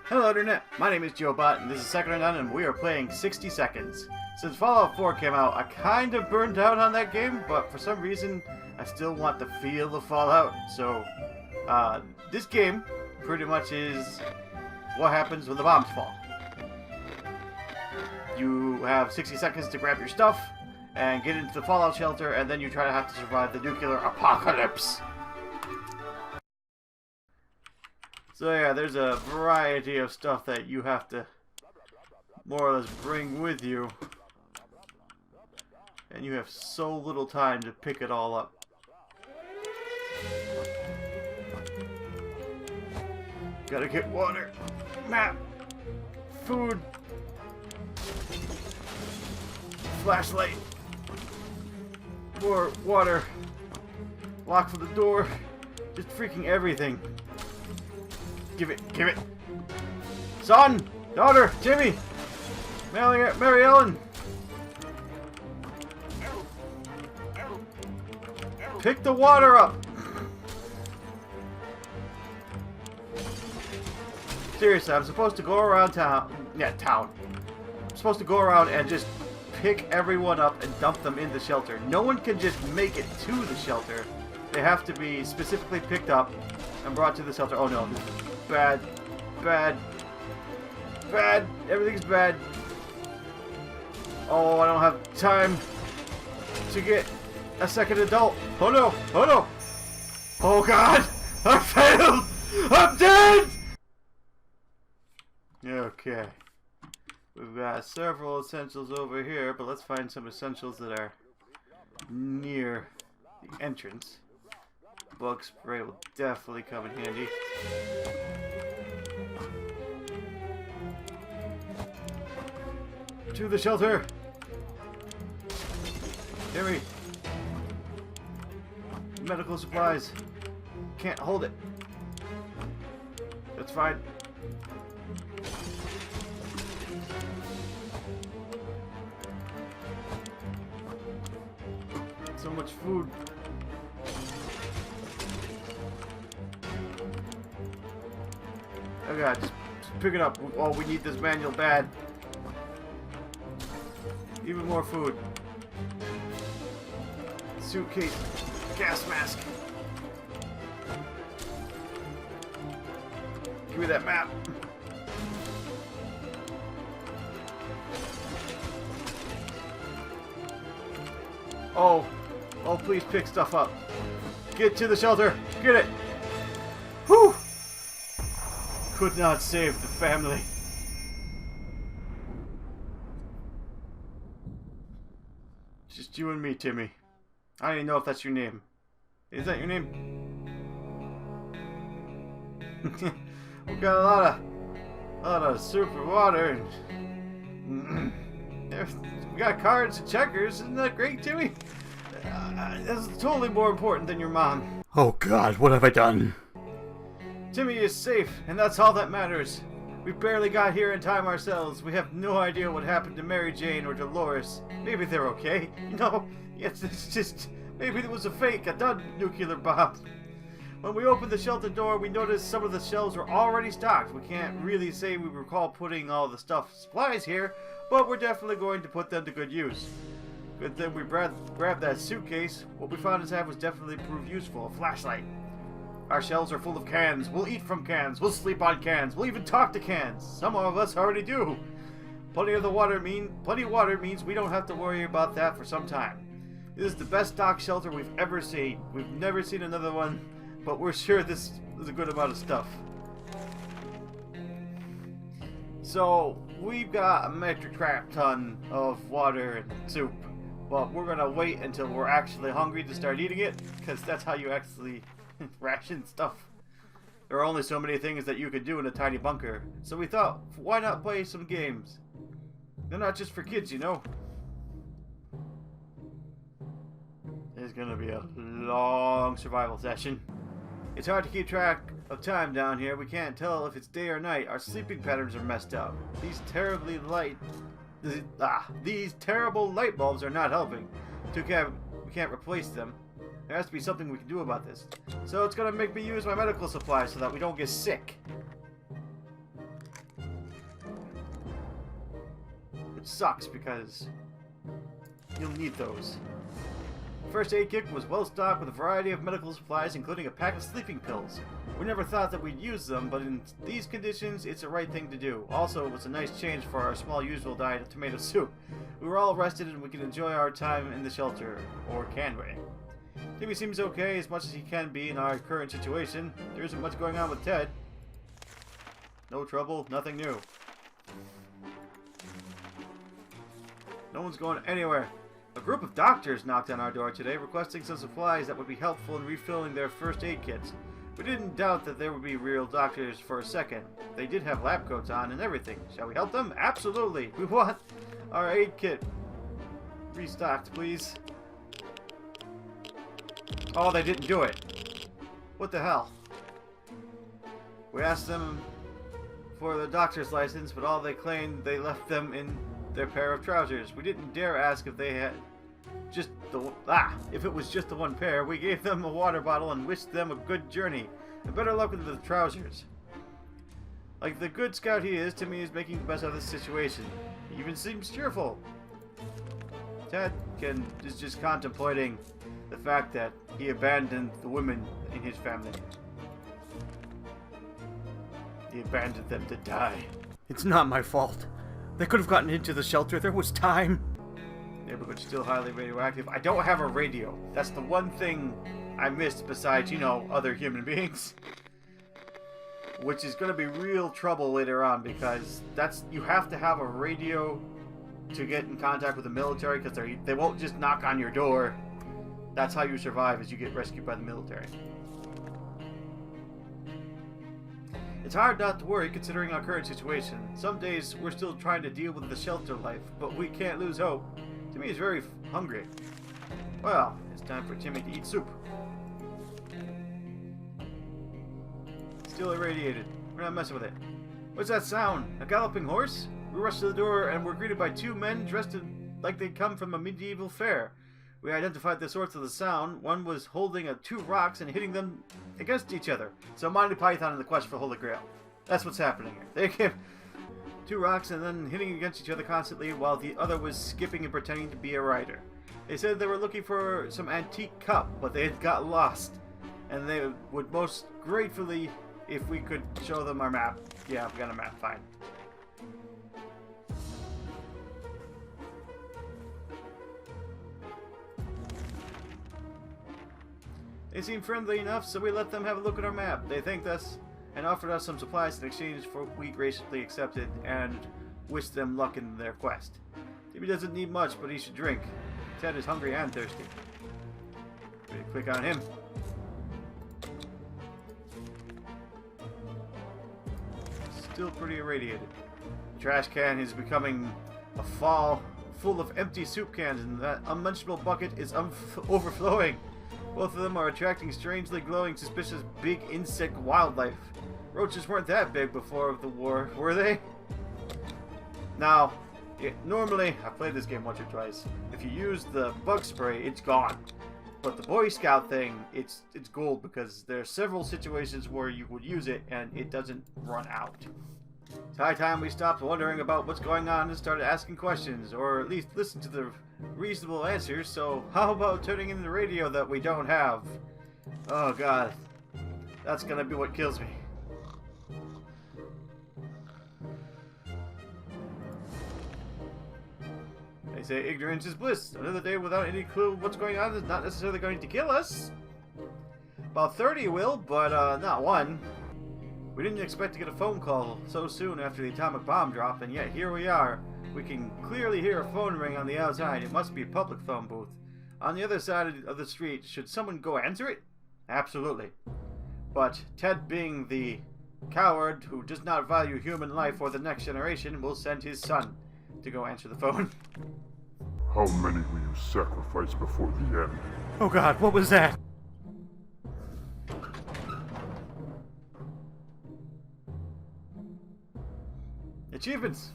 Hello Internet, my name is Jobot and this is Second Undone and we are playing 60 Seconds. Since Fallout 4 came out, I kind of burned out on that game, but for some reason I still want the feel of Fallout. So, this game pretty much is what happens when the bombs fall. You have 60 seconds to grab your stuff and get into the fallout shelter, and then you try to have to survive the nuclear apocalypse. So yeah, there's a variety of stuff that you have to more or less bring with you. And you have so little time to pick it all up. Gotta get water, map, food, flashlight, more water, lock for the door, just freaking everything. Give it. Son, daughter, Jimmy, mailing it, Mary Ellen. Pick the water up. Seriously, I'm supposed to go around town. Yeah, town. I'm supposed to go around and just pick everyone up and dump them in the shelter. No one can just make it to the shelter. They have to be specifically picked up and brought to the shelter. Oh no, this is bad. Everything's bad. Oh, I don't have time to get a second adult. Oh no. Oh god, I failed. I'm dead. Okay. We've got several essentials over here, but let's find some essentials that are near the entrance. Bug spray will definitely come in handy. To the shelter! Harry! Medical supplies. Can't hold it. That's fine. So much food. Oh god, just pick it up. Oh, we need this manual bad. Even more food. Suitcase. Gas mask. Give me that map. Oh, please pick stuff up. Get to the shelter. Get it. Whew. Could not save the family. Just you and me, Timmy. I don't even know if that's your name. Is that your name? We got a lot of super water and we got cards and checkers. Isn't that great, Timmy? That's totally more important than your mom. Oh god, what have I done? Timmy is safe, and that's all that matters. We barely got here in time ourselves. We have no idea what happened to Mary Jane or Dolores. Maybe they're okay. You know, yes, it's just... maybe it was a fake, a done nuclear bomb. When we opened the shelter door, we noticed some of the shelves were already stocked. We can't really say we recall putting all the supplies here, but we're definitely going to put them to good use. Good thing we grabbed that suitcase. What we found inside was definitely proved useful. A flashlight. Our shelves are full of cans. We'll eat from cans. We'll sleep on cans. We'll even talk to cans. Some of us already do. Plenty of water means we don't have to worry about that for some time. This is the best stock shelter we've ever seen. We've never seen another one, but we're sure this is a good amount of stuff. So, we've got a metric crap ton of water and soup, but we're gonna wait until we're actually hungry to start eating it, because that's how you actually ration stuff. There are only so many things that you could do in a tiny bunker, so we thought, why not play some games? They're not just for kids, you know. It's gonna be a long survival session. It's hard to keep track of time down here. We can't tell if it's day or night. Our sleeping patterns are messed up. These terrible light bulbs are not helping. We can't replace them. There has to be something we can do about this. So it's gonna make me use my medical supplies so that we don't get sick. which sucks because you'll need those. First aid kit was well stocked with a variety of medical supplies, including a pack of sleeping pills. We never thought that we'd use them, but in these conditions, it's the right thing to do. Also, it was a nice change for our small usual diet of tomato soup. We were all rested and we can enjoy our time in the shelter. Or can we? Timmy seems okay, as much as he can be in our current situation. There isn't much going on with Ted. No trouble, nothing new. No one's going anywhere. A group of doctors knocked on our door today, requesting some supplies that would be helpful in refilling their first aid kits. We didn't doubt that there would be real doctors for a second. They did have lab coats on and everything. Shall we help them? Absolutely. We want our aid kit restocked, please. Oh, they didn't do it. What the hell? We asked them for the doctor's license, but all they claimed they left them in their pair of trousers. We didn't dare ask if they had just the if it was just the one pair. We gave them a water bottle and wished them a good journey and better luck with the trousers. Like the good scout he is, Timmy is making the best of this situation. He even seems cheerful. Ted is just contemplating the fact that he abandoned the women in his family. He abandoned them to die. It's not my fault. They could have gotten into the shelter. There was time. Neighborhood's still highly radioactive. I don't have a radio. That's the one thing I missed besides, you know, other human beings. Which is going to be real trouble later on because you have to have a radio to get in contact with the military because they won't just knock on your door. That's how you survive, is you get rescued by the military. It's hard not to worry considering our current situation. Some days we're still trying to deal with the shelter life, but we can't lose hope. Timmy is very hungry. Well, it's time for Timmy to eat soup. Still irradiated. We're not messing with it. What's that sound? A galloping horse? We rushed to the door and were greeted by two men dressed like they'd come from a medieval fair. We identified the source of the sound. One was holding two rocks and hitting them against each other. So Monty Python in the quest for Holy Grail. That's what's happening here. They came two rocks and then hitting against each other constantly while the other was skipping and pretending to be a rider. They said they were looking for some antique cup, but they had got lost. And they would most gratefully if we could show them our map. Yeah, we got a map, fine. They seemed friendly enough, so we let them have a look at our map. They thanked us and offered us some supplies in exchange for what we graciously accepted and wished them luck in their quest. Timmy doesn't need much, but he should drink. Ted is hungry and thirsty. Ready to click on him. Still pretty irradiated. The trash can is becoming a fall full of empty soup cans, and that unmentionable bucket is overflowing. Both of them are attracting strangely glowing, suspicious big insect wildlife. Roaches weren't that big before the war, were they? Now, normally, I've played this game once or twice. If you use the bug spray, it's gone. But the Boy Scout thing, it's gold because there are several situations where you would use it and it doesn't run out. It's high time we stopped wondering about what's going on and started asking questions, or at least listen to the reasonable answers. So how about turning in the radio that we don't have? Oh god, that's gonna be what kills me. They say ignorance is bliss. Another day without any clue what's going on is not necessarily going to kill us. About 30 will, but not one. We didn't expect to get a phone call so soon after the atomic bomb dropped, and yet here we are. We can clearly hear a phone ring on the outside. It must be a public phone booth. On the other side of the street, should someone go answer it? Absolutely. But Ted, being the coward who does not value human life or the next generation, will send his son to go answer the phone. How many will you sacrifice before the end? Oh god, what was that? Achievements!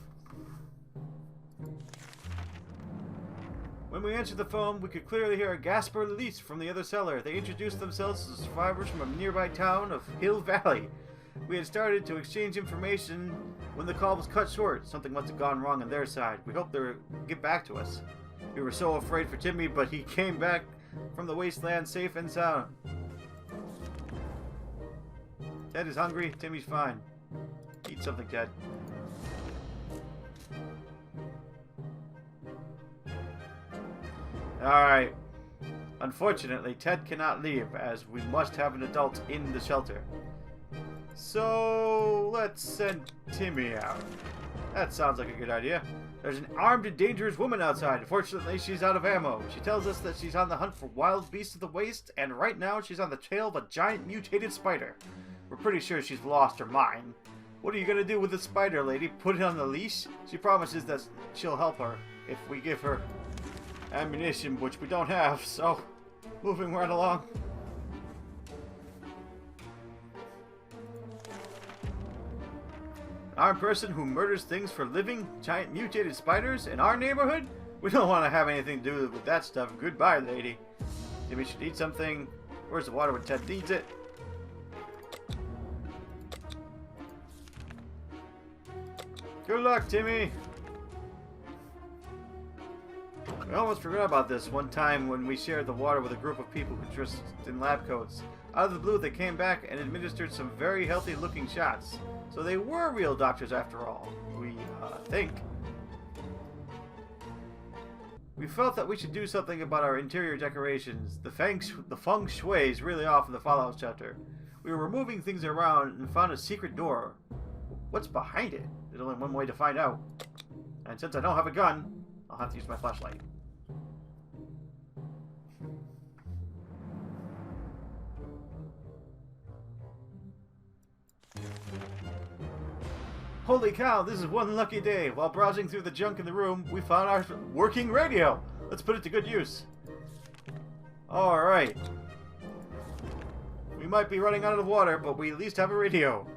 When we answered the phone, we could clearly hear a gasp or release from the other cellar. They introduced themselves as survivors from a nearby town of Hill Valley. We had started to exchange information When the call was cut short, something must have gone wrong on their side. We hope they'll get back to us. We were so afraid for Timmy, but he came back from the wasteland safe and sound. Ted is hungry. Timmy's fine. Eat something, Ted. Alright. Unfortunately, Ted cannot leave, as we must have an adult in the shelter. So, let's send Timmy out. That sounds like a good idea. There's an armed and dangerous woman outside. Fortunately, she's out of ammo. She tells us that she's on the hunt for wild beasts of the waste, and right now she's on the trail of a giant mutated spider. We're pretty sure she's lost her mind. What are you gonna do with the spider, lady? Put it on the leash? She promises that she'll help her if we give her ammunition, which we don't have, so moving right along. An armed person who murders things for living giant mutated spiders in our neighborhood? We don't want to have anything to do with that stuff. Goodbye, lady. Maybe we should eat something. Where's the water when Ted needs it? Good luck, Timmy. We almost forgot about this one time when we shared the water with a group of people who dressed in lab coats. Out of the blue, they came back and administered some very healthy-looking shots. So they were real doctors after all, we think. We felt that we should do something about our interior decorations. The feng shui is really off in the Fallout shelter. We were moving things around and found a secret door. What's behind it? There's only one way to find out. And since I don't have a gun, I'll have to use my flashlight. Holy cow, this is one lucky day. While browsing through the junk in the room, we found our working radio. Let's put it to good use. Alright. We might be running out of water, but we at least have a radio.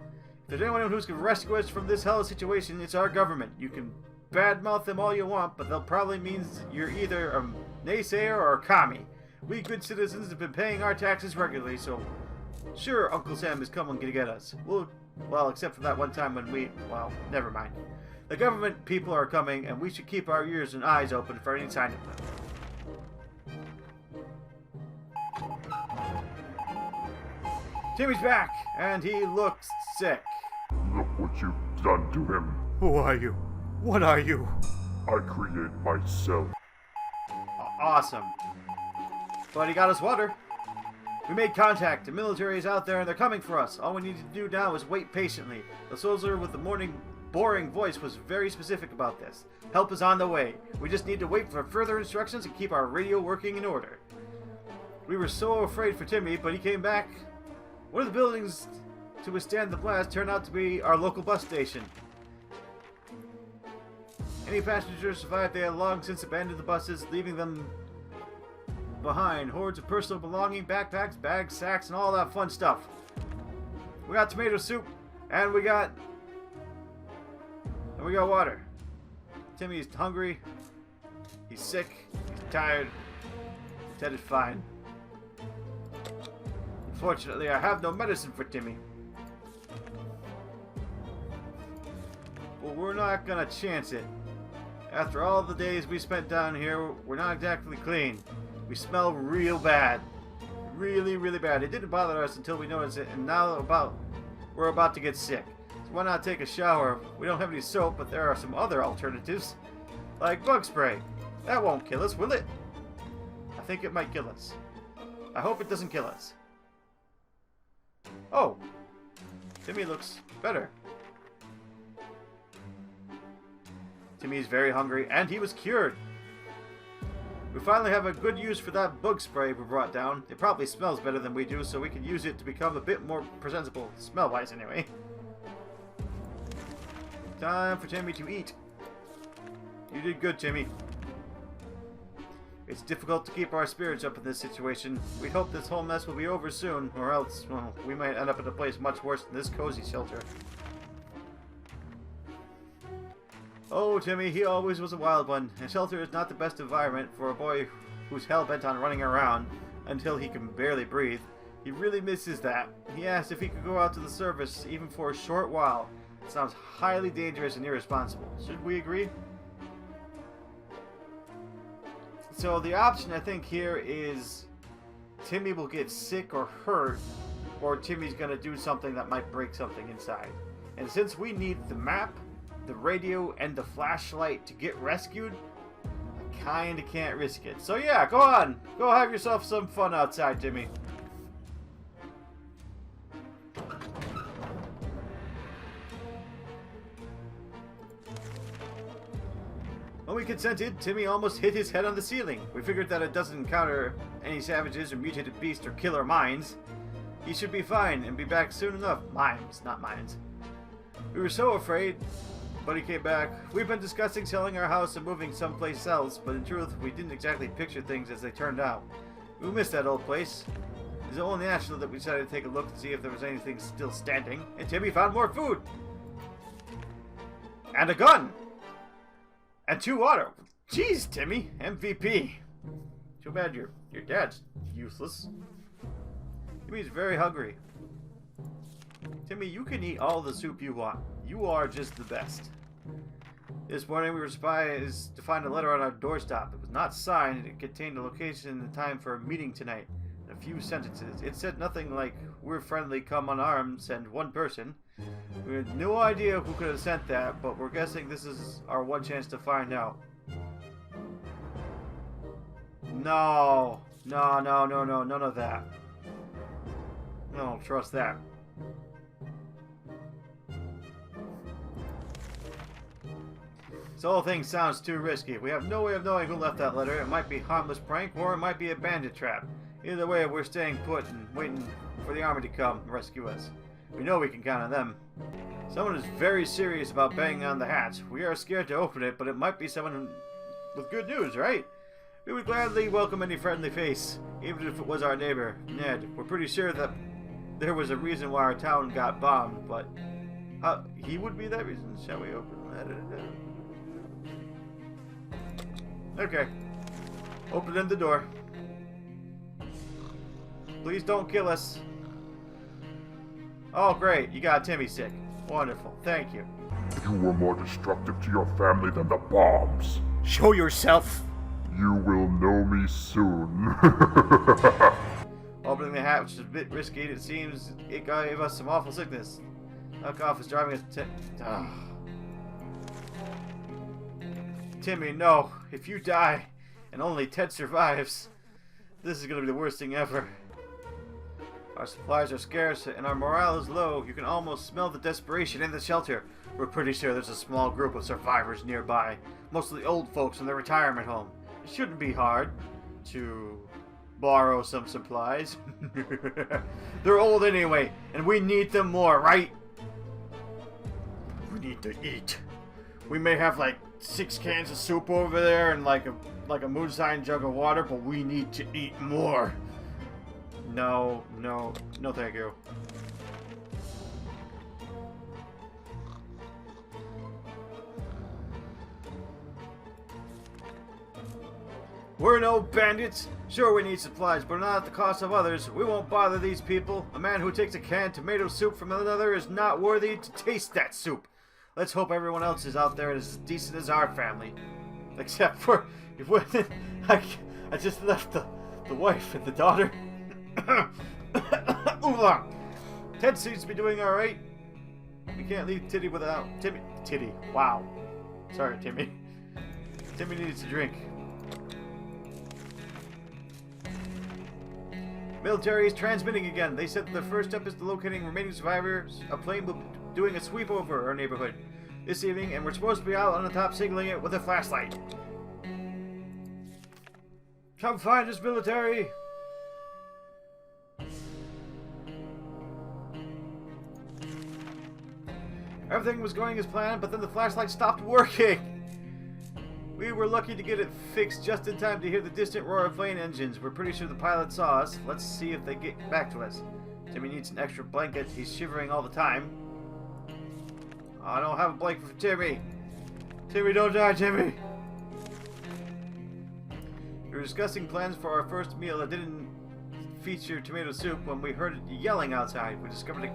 If there's anyone who can rescue us from this hellish situation, it's our government. You can badmouth them all you want, but they'll probably mean you're either a naysayer or a commie. We good citizens have been paying our taxes regularly, so sure, Uncle Sam is coming to get us. Well, except for that one time when well, never mind. The government people are coming, and we should keep our ears and eyes open for any sign of them. Timmy's back, and he looks sick. Look what you've done to him. Who are you? What are you? I create myself. Awesome. But he got us water. We made contact. The military is out there and they're coming for us. All we need to do now is wait patiently. The soldier with the boring voice was very specific about this. Help is on the way. We just need to wait for further instructions and keep our radio working in order. We were so afraid for Timmy, but he came back. One of the buildings to withstand the blast turned out to be our local bus station. Any passengers survived, they had long since abandoned the buses, leaving them behind hordes of personal belonging, backpacks, bags, sacks, and all that fun stuff. We got tomato soup, and we got water. Timmy's hungry. He's sick. He's tired. Ted is fine. Unfortunately, I have no medicine for Timmy. Well, we're not gonna chance it. After all the days we spent down here, we're not exactly clean. We smell real bad. Really, really bad. It didn't bother us until we noticed it, and now we're about to get sick. So why not take a shower? We don't have any soap, but there are some other alternatives. Like bug spray. That won't kill us, will it? I think it might kill us. I hope it doesn't kill us. Oh. Timmy looks better. Timmy is very hungry, and he was cured. We finally have a good use for that bug spray we brought down. It probably smells better than we do, so we can use it to become a bit more presentable, smell-wise anyway. Time for Timmy to eat. You did good, Timmy. It's difficult to keep our spirits up in this situation. We hope this whole mess will be over soon, or else, well, we might end up in a place much worse than this cozy shelter. Oh, Timmy, he always was a wild one. A shelter is not the best environment for a boy who's hell-bent on running around until he can barely breathe. He really misses that. He asked if he could go out to the service, even for a short while. It sounds highly dangerous and irresponsible. Should we agree? So the option I think here is Timmy will get sick or hurt, or Timmy's gonna do something that might break something inside. And since we need the map, the radio, and the flashlight to get rescued, I kinda can't risk it. So yeah, go on. Go have yourself some fun outside, Timmy. When we consented, Timmy almost hit his head on the ceiling. We figured that it doesn't encounter any savages or mutated beasts or killer mines. He should be fine and be back soon enough. Mimes, not mines. We were so afraid, but he came back. We've been discussing selling our house and moving someplace else, but in truth, we didn't exactly picture things as they turned out. We missed that old place. It's only natural that we decided to take a look to see if there was anything still standing, and Timmy found more food! And a gun! And 2 water. Jeez, Timmy. MVP. Too bad your dad's useless. Timmy's very hungry. Timmy, you can eat all the soup you want. You are just the best. This morning we were surprised to find a letter on our doorstep. It was not signed and it contained a location and the time for a meeting tonight. And a few sentences. It said nothing like, "We're friendly, come unarmed, send 1 person." We had no idea who could have sent that, but we're guessing this is our one chance to find out. No, none of that. I don't trust that. This whole thing sounds too risky. We have no way of knowing who left that letter. It might be a harmless prank, or it might be a bandit trap. Either way, we're staying put and waiting for the army to come and rescue us. We know we can count on them. Someone is very serious about banging on the hatch. We are scared to open it, but it might be someone with good news, right? We would gladly welcome any friendly face, even if it was our neighbor, Ned. We're pretty sure that there was a reason why our town got bombed, but he would be that reason. Shall we open that? Okay. Opening the door. Please don't kill us. Oh, great. You got Timmy sick. Wonderful. Thank you. You were more destructive to your family than the bombs. Show yourself. You will know me soon. Opening the hatch was a bit risky. It seems it gave us some awful sickness. Alcohol is driving us to... Timmy, no. If you die, and only Ted survives, this is going to be the worst thing ever. Our supplies are scarce, and our morale is low. You can almost smell the desperation in the shelter. We're pretty sure there's a small group of survivors nearby. Mostly old folks in their retirement home. It shouldn't be hard to borrow some supplies. They're old anyway, and we need them more, right? We need to eat. We may have like 6 cans of soup over there and like a moonshine jug of water, but we need to eat more. No, thank you. We're no bandits. Sure, we need supplies, but not at the cost of others. We won't bother these people. A man who takes a canned tomato soup from another is not worthy to taste that soup. Let's hope everyone else is out there as decent as our family. Except for... I just left the wife and the daughter. Oolong! Ted seems to be doing alright. We can't leave Titty without... Titty. Wow. Sorry, Timmy. Timmy needs a drink. Military is transmitting again. They said that the first step is to locating remaining survivors. A plane will be doing a sweep over our neighborhood this evening, and we're supposed to be out on the top signaling it with a flashlight. Come find us, military! Everything was going as planned, but then the flashlight stopped working. We were lucky to get it fixed just in time to hear the distant roar of plane engines. We're pretty sure the pilot saw us. Let's see if they get back to us. Timmy needs an extra blanket. He's shivering all the time. I don't have a blanket for Timmy. Timmy, don't die, Timmy. We were discussing plans for our first meal that didn't feature tomato soup when we heard it yelling outside. We discovered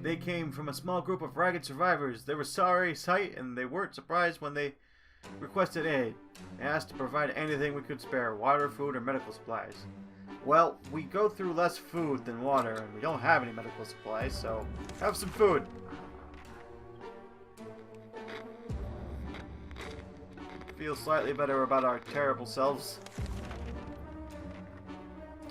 They came from a small group of ragged survivors. They were sorry sight, and they weren't surprised when they requested aid. They asked to provide anything we could spare, water, food, or medical supplies. Well, we go through less food than water, and we don't have any medical supplies, so have some food. Feel slightly better about our terrible selves.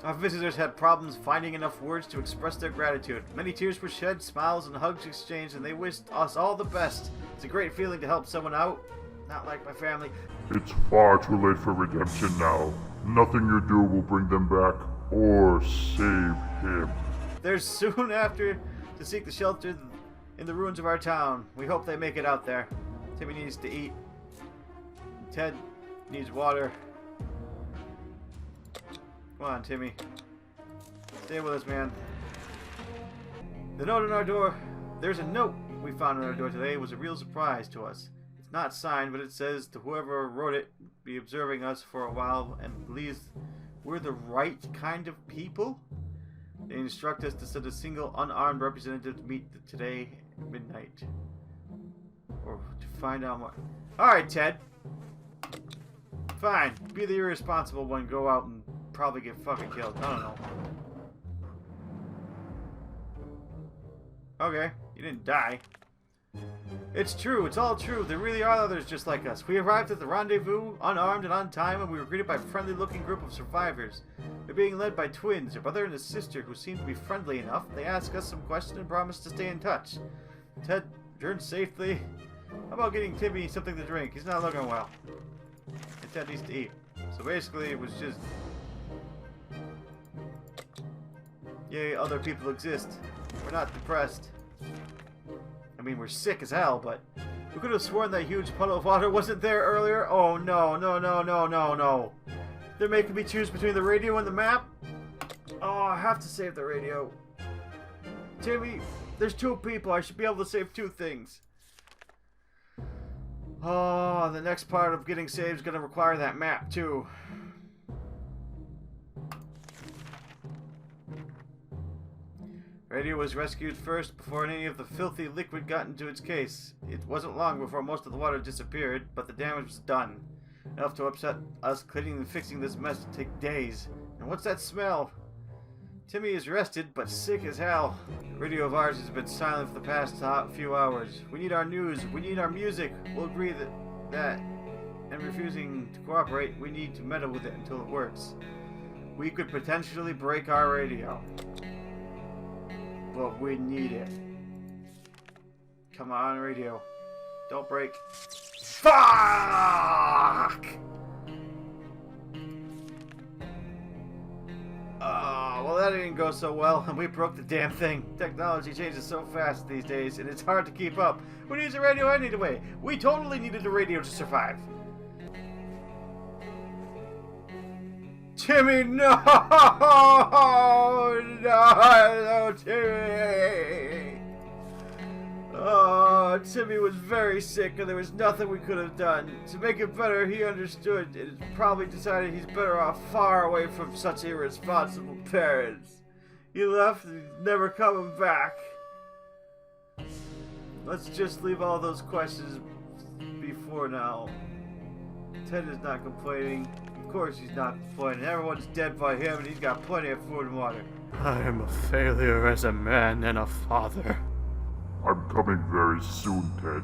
Our visitors had problems finding enough words to express their gratitude. Many tears were shed, smiles and hugs exchanged, and they wished us all the best. It's a great feeling to help someone out. Not like my family. It's far too late for redemption now. Nothing you do will bring them back or save him. They're soon after to seek the shelter in the ruins of our town. We hope they make it out there. Timmy needs to eat. Ted needs water. Come on, Timmy. Stay with us, man. The note on our door. There's a note we found on our door today. It was a real surprise to us. It's not signed, but it says to whoever wrote it, be observing us for a while and believes we're the right kind of people. They instruct us to send a single unarmed representative to meet today at midnight. Or to find out more. Alright, Ted. Fine. Be the irresponsible one. Go out and probably get fucking killed. I don't know. Okay. You didn't die. It's true. It's all true. There really are others just like us. We arrived at the rendezvous, unarmed and on time, and we were greeted by a friendly-looking group of survivors. They're being led by twins, a brother and a sister, who seem to be friendly enough. They ask us some questions and promise to stay in touch. Ted returned safely. How about getting Timmy something to drink? He's not looking well. And Ted needs to eat. So basically, it was just... Yay, other people exist. We're not depressed. I mean, we're sick as hell, but we could have sworn that huge puddle of water wasn't there earlier. Oh, no, no, no, no, no, no. They're making me choose between the radio and the map? Oh, I have to save the radio. Timmy, there's two people. I should be able to save two things. Oh, the next part of getting saved is going to require that map, too. Radio was rescued first before any of the filthy liquid got into its case. It wasn't long before most of the water disappeared, but the damage was done. Enough to upset us. Cleaning and fixing this mess would take days. And what's that smell? Timmy is rested, but sick as hell. The radio of ours has been silent for the past few hours. We need our news. We need our music. We'll agree that and refusing to cooperate, we need to meddle with it until it works. We could potentially break our radio. But we need it. Come on, radio. Don't break. Fuck! Oh, well that didn't go so well, and we broke the damn thing. Technology changes so fast these days, and it's hard to keep up. Who needs a radio anyway? We totally needed a radio to survive. Timmy, no! No, Timmy! Oh, Timmy was very sick and there was nothing we could have done. To make it better, he understood and probably decided he's better off far away from such irresponsible parents. He left and he's never coming back. Let's just leave all those questions before now. Ted is not complaining. Of course he's not complaining. Everyone's dead by him and he's got plenty of food and water. I am a failure as a man and a father. I'm coming very soon, Ted.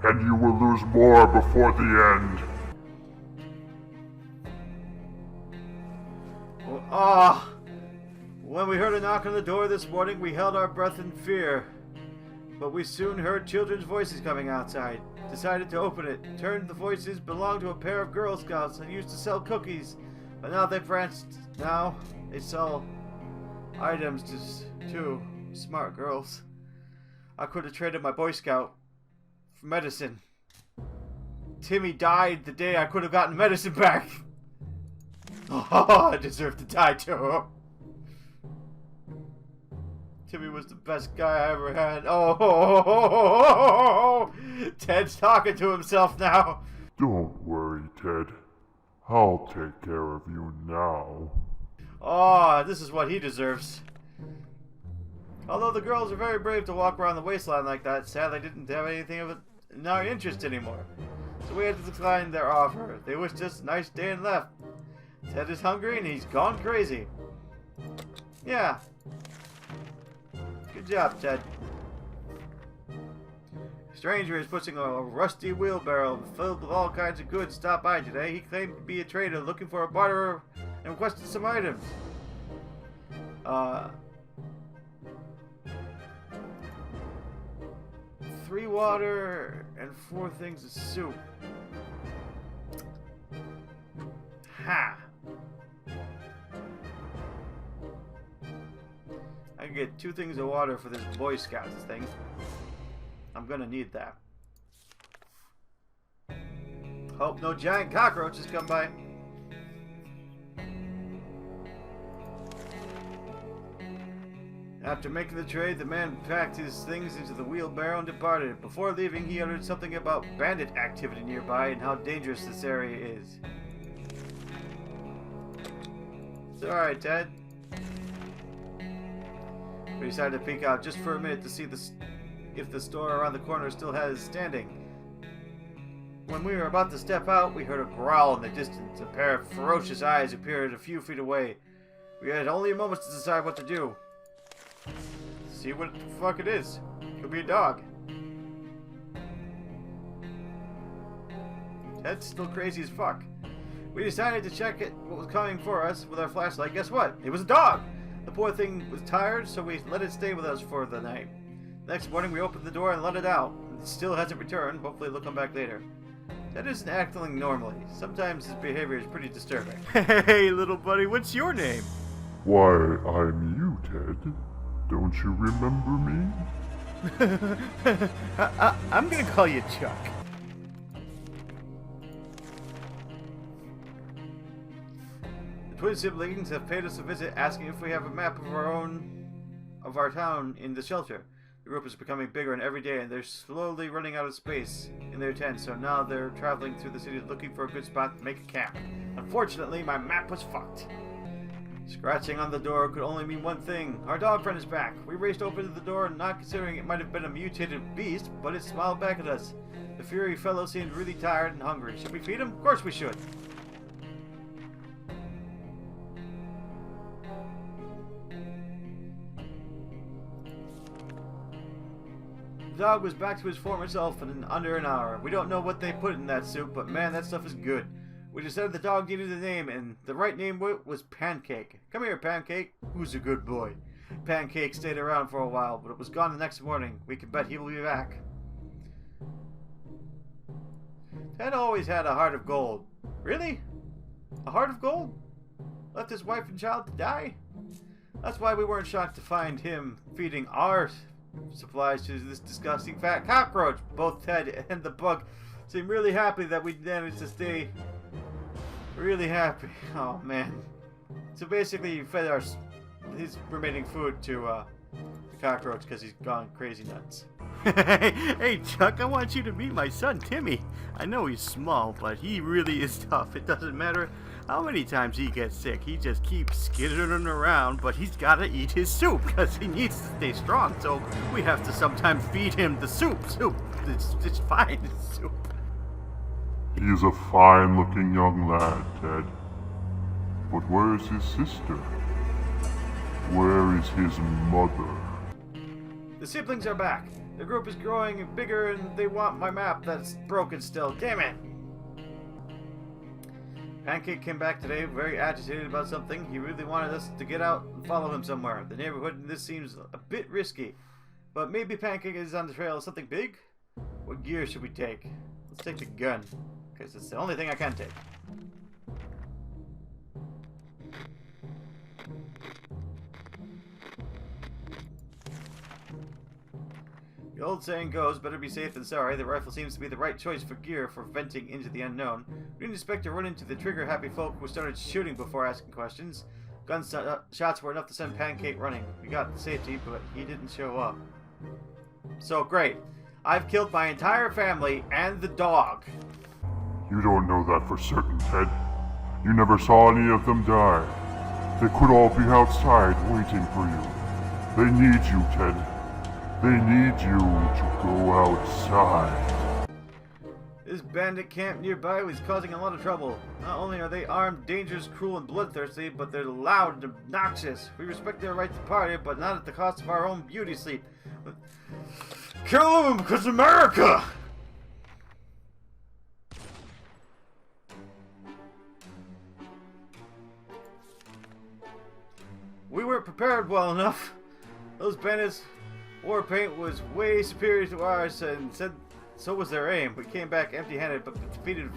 And you will lose more before the end. When we heard a knock on the door this morning, we held our breath in fear. But we soon heard children's voices coming outside. Decided to open it. Turned the voices belonged to a pair of Girl Scouts and used to sell cookies. But now they've branched. Now they sell items to smart girls. I could have traded my Boy Scout for medicine. Timmy died the day I could have gotten medicine back. Oh, I deserve to die too. Timmy was the best guy I ever had. Oh, Ted's talking to himself now. Don't worry, Ted. I'll take care of you now. Oh, this is what he deserves. Although the girls are very brave to walk around the wasteland like that, sadly didn't have anything of it in our interest anymore. So we had to decline their offer. They wished us a nice day and left. Ted is hungry and he's gone crazy. Yeah. Good job, Ted. A stranger is pushing a rusty wheelbarrow filled with all kinds of goods stopped by today. He claimed to be a trader looking for a barterer and requested some items. 3 water and 4 things of soup. Ha! I can get 2 things of water for this Boy Scouts thing. I'm gonna need that. Hope no giant cockroaches come by. After making the trade, the man packed his things into the wheelbarrow and departed. Before leaving, he uttered something about bandit activity nearby and how dangerous this area is. It's alright, Ted. We decided to peek out just for a minute to see if the store around the corner still has standing. When we were about to step out, we heard a growl in the distance. A pair of ferocious eyes appeared a few feet away. We had only a moment to decide what to do. See what the fuck it is. Could be a dog. Ted's still crazy as fuck. We decided to check what was coming for us with our flashlight. Guess what? It was a dog! The poor thing was tired, so we let it stay with us for the night. Next morning, we opened the door and let it out. It still hasn't returned. Hopefully it'll come back later. Ted isn't acting normally. Sometimes his behavior is pretty disturbing. Hey, little buddy, what's your name? Why, I'm you, Ted. Don't you remember me? I'm gonna call you Chuck. The twin siblings have paid us a visit, asking if we have a map of our town in the shelter. The group is becoming bigger and every day, and they're slowly running out of space in their tents, so now they're traveling through the city looking for a good spot to make a camp. Unfortunately, my map was fucked. Scratching on the door could only mean one thing. Our dog friend is back. We raced over to the door, not considering it might have been a mutated beast, but it smiled back at us. The furry fellow seemed really tired and hungry. Should we feed him? Of course we should. The dog was back to his former self in under an hour. We don't know what they put in that soup, but man, that stuff is good. We decided the dog needed a name, and the right name was Pancake. Come here, Pancake. Who's a good boy? Pancake stayed around for a while, but it was gone the next morning. We can bet he will be back. Ted always had a heart of gold. Really? A heart of gold? Left his wife and child to die? That's why we weren't shocked to find him feeding our supplies to this disgusting fat cockroach. Both Ted and the bug seem really happy that we managed to stay really happy. Oh man. So basically you fed his remaining food to the cockroach because he's gone crazy nuts. Hey, Chuck, I want you to meet my son, Timmy. I know he's small, but he really is tough. It doesn't matter how many times he gets sick. He just keeps skittering around, but he's got to eat his soup because he needs to stay strong. So we have to sometimes feed him the soup. It's fine, it's soup. He is a fine-looking young lad, Ted. But where is his sister? Where is his mother? The siblings are back. The group is growing bigger and they want my map that's broken still. Damn it! Pancake came back today very agitated about something. He really wanted us to get out and follow him somewhere. The neighborhood in this seems a bit risky. But maybe Pancake is on the trail of something big? What gear should we take? Let's take the gun. Because it's the only thing I can take. The old saying goes, better be safe than sorry. The rifle seems to be the right choice for gear for venting into the unknown. We didn't expect to run into the trigger-happy folk who started shooting before asking questions. Shots were enough to send Pancake running. We got safety, but he didn't show up. So great. I've killed my entire family and the dog. You don't know that for certain, Ted. You never saw any of them die. They could all be outside waiting for you. They need you, Ted. They need you to go outside. This bandit camp nearby was causing a lot of trouble. Not only are they armed, dangerous, cruel, and bloodthirsty, but they're loud and obnoxious. We respect their right to party, but not at the cost of our own beauty sleep. Kill them, because America! We weren't prepared well enough. Those bandits' war paint was way superior to ours, and said so was their aim. We came back empty-handed, but defeated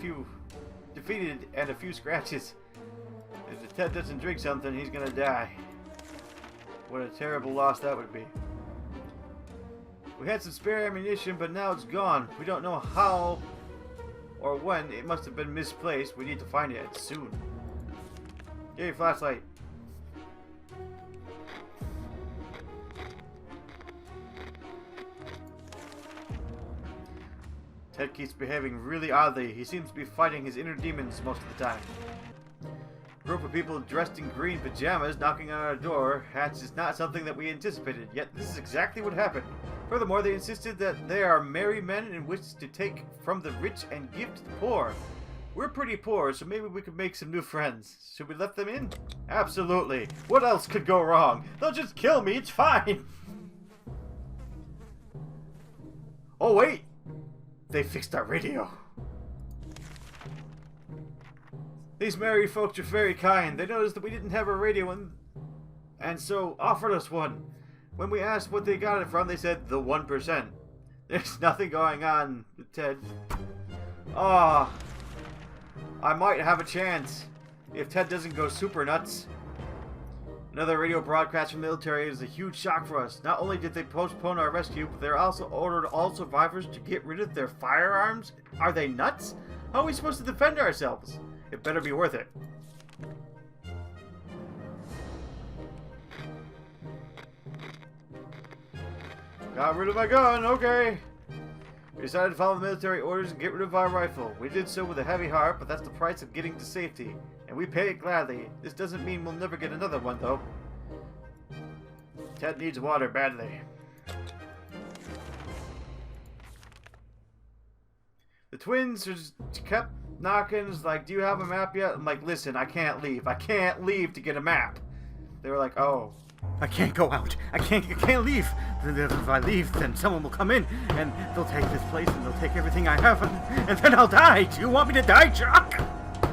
and a few scratches. If Ted doesn't drink something, he's gonna die. What a terrible loss that would be. We had some spare ammunition, but now it's gone. We don't know how or when. It must have been misplaced. We need to find it soon. Get your flashlight. Ted keeps behaving really oddly. He seems to be fighting his inner demons most of the time. A group of people dressed in green pajamas knocking on our door. Hats is not something that we anticipated, yet this is exactly what happened. Furthermore, they insisted that they are merry men in which to take from the rich and give to the poor. We're pretty poor, so maybe we could make some new friends. Should we let them in? Absolutely. What else could go wrong? They'll just kill me, it's fine. Oh wait! They fixed our radio. These merry folks are very kind. They noticed that we didn't have a radio and so offered us one. When we asked what they got it from, they said the 1%. There's nothing going on with Ted. Ah, I might have a chance if Ted doesn't go super nuts. Another radio broadcast from the military is a huge shock for us. Not only did they postpone our rescue, but they also ordered all survivors to get rid of their firearms. Are they nuts? How are we supposed to defend ourselves? It better be worth it. Got rid of my gun, okay. We decided to follow the military orders and get rid of our rifle. We did so with a heavy heart, but that's the price of getting to safety. And we pay it gladly. This doesn't mean we'll never get another one, though. Ted needs water badly. The twins just kept knocking. It's like, do you have a map yet? I'm like, listen, I can't leave. I can't leave to get a map. They were like, oh. I can't go out. I can't leave. If I leave, then someone will come in, and they'll take this place, and they'll take everything I have, and then I'll die. Do you want me to die, Chuck?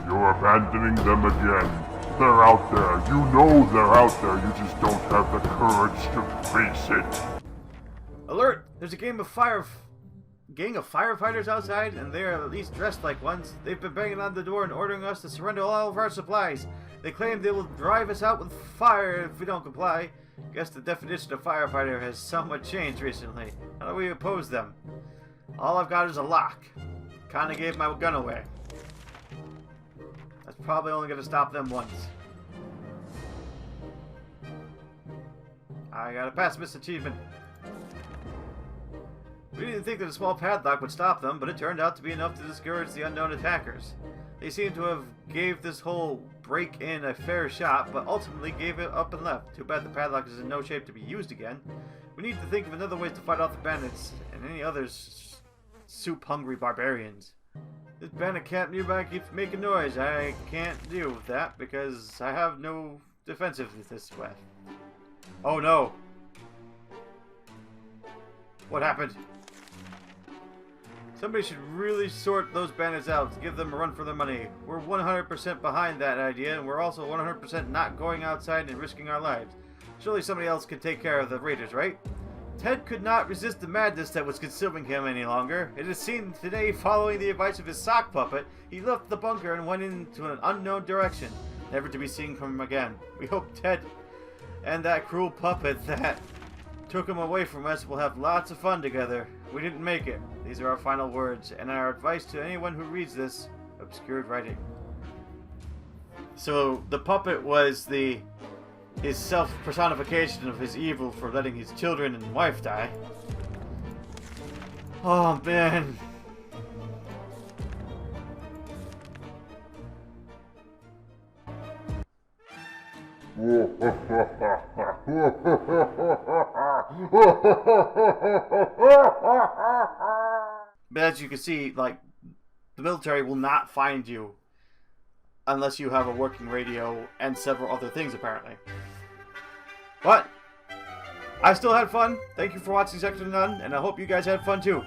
You're abandoning them again. They're out there. You know they're out there. You just don't have the courage to face it. Alert! There's a gang of firefighters outside, and they are at least dressed like ones. They've been banging on the door and ordering us to surrender all of our supplies. They claim they will drive us out with fire if we don't comply. Guess the definition of firefighter has somewhat changed recently. How do we oppose them? All I've got is a lock. Kinda gave my gun away. That's probably only gonna stop them once. I got a pacifist achievement. We didn't think that a small padlock would stop them, but it turned out to be enough to discourage the unknown attackers. They seem to have gave this whole break-in a fair shot, but ultimately gave it up and left. Too bad the padlock is in no shape to be used again. We need to think of another ways to fight off the bandits and any other soup-hungry barbarians. This bandit camp nearby keeps making noise. I can't deal with that because I have no defensiveness this way. Oh no! What happened? Somebody should really sort those bandits out, give them a run for their money. We're 100% behind that idea, and we're also 100% not going outside and risking our lives. Surely somebody else could take care of the raiders, right? Ted could not resist the madness that was consuming him any longer. It is seen today, following the advice of his sock puppet, he left the bunker and went into an unknown direction, never to be seen from him again. We hope Ted and that cruel puppet that took him away from us will have lots of fun together. We didn't make it. These are our final words, and our advice to anyone who reads this obscured writing. So the puppet was his self-personification of his evil for letting his children and wife die. Oh man. But as you can see, like, the military will not find you unless you have a working radio and several other things, apparently. But I still had fun. Thank you for watching Section None, and I hope you guys had fun too.